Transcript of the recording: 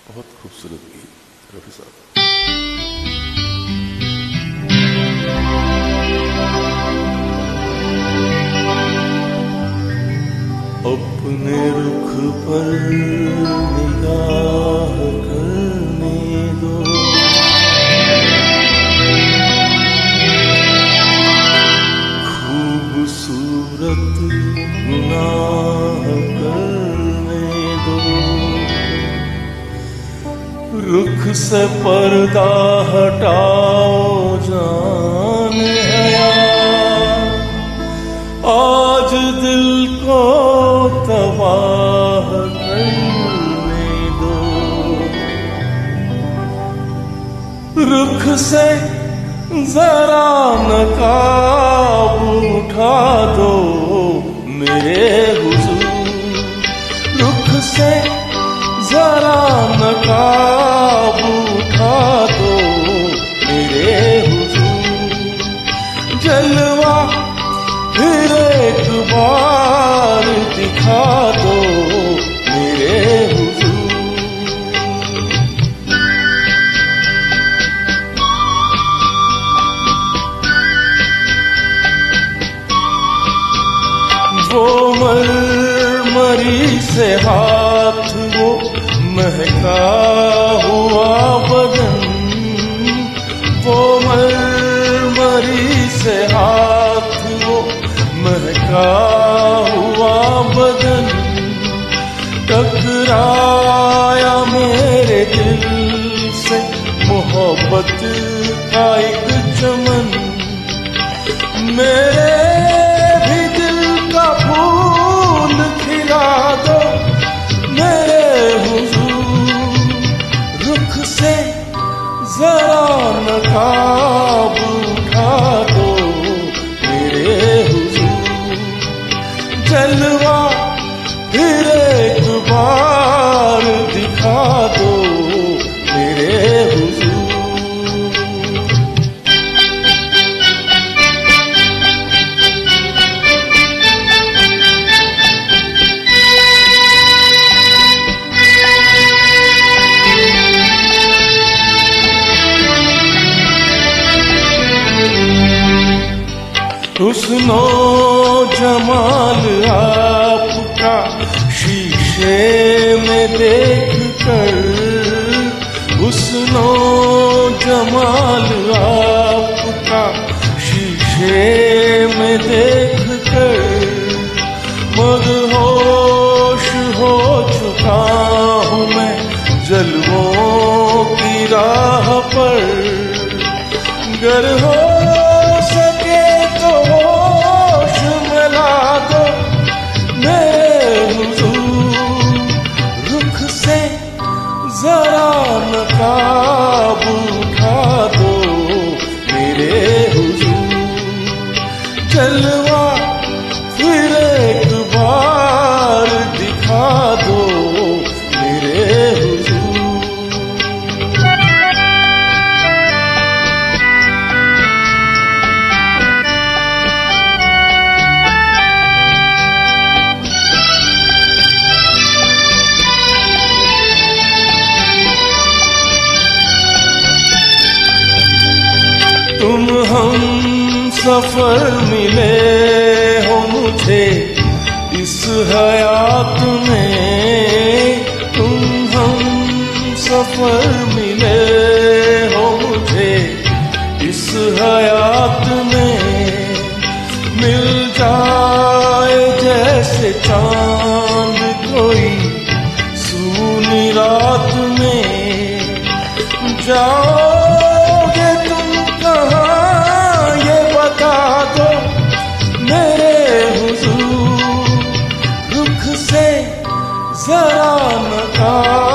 बहुत खूबसूरत गीत रफी साहब। अपने रुख पर निगाह करने दो, खूबसूरत गुनाह करने दो, रुख से पर्दा हटाओ जान हया, आज दिल को तबाह करने दो, रुख से जरा नकाब उठा दो मेरे हुजूर, रुख से जरा नकाब उठा दो मेरे हुजूर, जलवा फिर एक बार दिखा दो मेरे हुजूर। वो मरमरी से हाथ, वो महका हुआ बदन, वो मरमरी से हाथ, वो महका हुआ बदन, टकराया मेरे दिल से मोहब्बत का एक चमन, मेरे भी दिल का फूल खिला दो मेरे हुजूर, रुख से जरा नकाब उठा दो मेरे हुजूर, जलवा फिर एक बार दिखा दो मेरे हुजूर। हुस्नो जमाल आपका शीशे में देख कर, हुस्नो जमाल आपका शीशे में देख कर, मदहोश हो चुका हूँ मैं जलवों की राह पर, गर हो सके तो होश मिला दो मेरे हुजूर, रुख से जरा नकाब उठा दो मेरे हुजूर, जलवा फिर एक बार दिखा दो मेरे हुजूर। तुम हम सफर मिले हो मुझे इस हयात में, तुम हम सफर मिले हो मुझे इस हयात में, मिल जाए जैसे चांद कोई सूनी रात में, जाओगे तुम कहाँ ये बता दो मेरे हुजूर, रुख से जरा नकाब